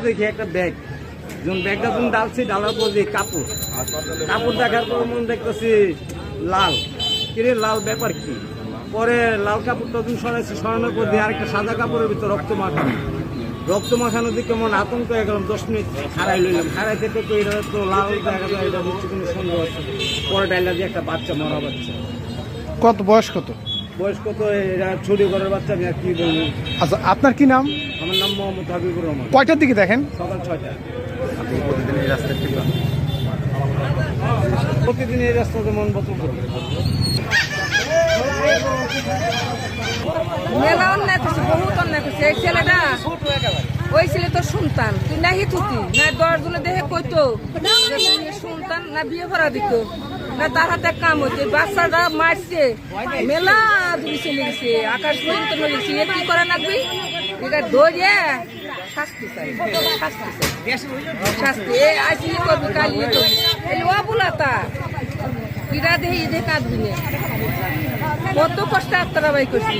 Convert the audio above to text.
দেখি একটা ব্যাগ, যখন ব্যাগটা যখন ডালছি ডালার পর যে কাপড় দেখার পর মনে দেখতেছি লাল, কিরে লাল ব্যাপার কি? পরে লাল কাপড়টা যখন সরানোর পর দিয়ে আরেকটা সাদা কাপড়ের ভিতর রক্ত মাখানোর দিকে মনে আতঙ্ক হয়ে গেলাম। 10 মিনিট হারাই লইলাম, হারাই থেকে তো এটা তো লাল দেখা যায়, এটা হচ্ছে কোনো সন্দেহ আছে। পরে ডাইলা দিয়ে একটা বাচ্চা, মরা বাচ্চা। কত বয়স কত? বয়স কত? এরা ছড়ি ঘরের বাচ্চা, আমি আর কি বলবো। আচ্ছা, আপনার কি নাম? আমার নাম মোহাম্মদ হাবিবুর রহমান। কয়টার দিকে দেখেন? সকাল 6টা। আপনি প্রতিদিন এই রাস্তা প্রতিদিন এই রাস্তাতে মন বদল করি। মেলা অন্যায় করছে, বহুত অন্যায় করছে। এই ছেলেটা, ওই ছেলে তো সন্তান, তুই নাহি থুতি না 10 জনে দেখে কইতো সন্তান না বিয়ে ভরা দিত না, তার হাতে কাম হইতে বাচ্চাটা মারছে। মেলা দূরে চলে গেছে, আকাশ পর্যন্ত চলে গেছে। এ কি করে নাকবি? এটা ধরিয়ে শাস্তি চাই, শাস্তি। এ আজ ইয়ে করবি, কাল ইয়ে করবি, এলে ও বুলাতা ইরা দেহে ইদে কাঁদবি না। কত কষ্ট আত্মারা বাই করছি।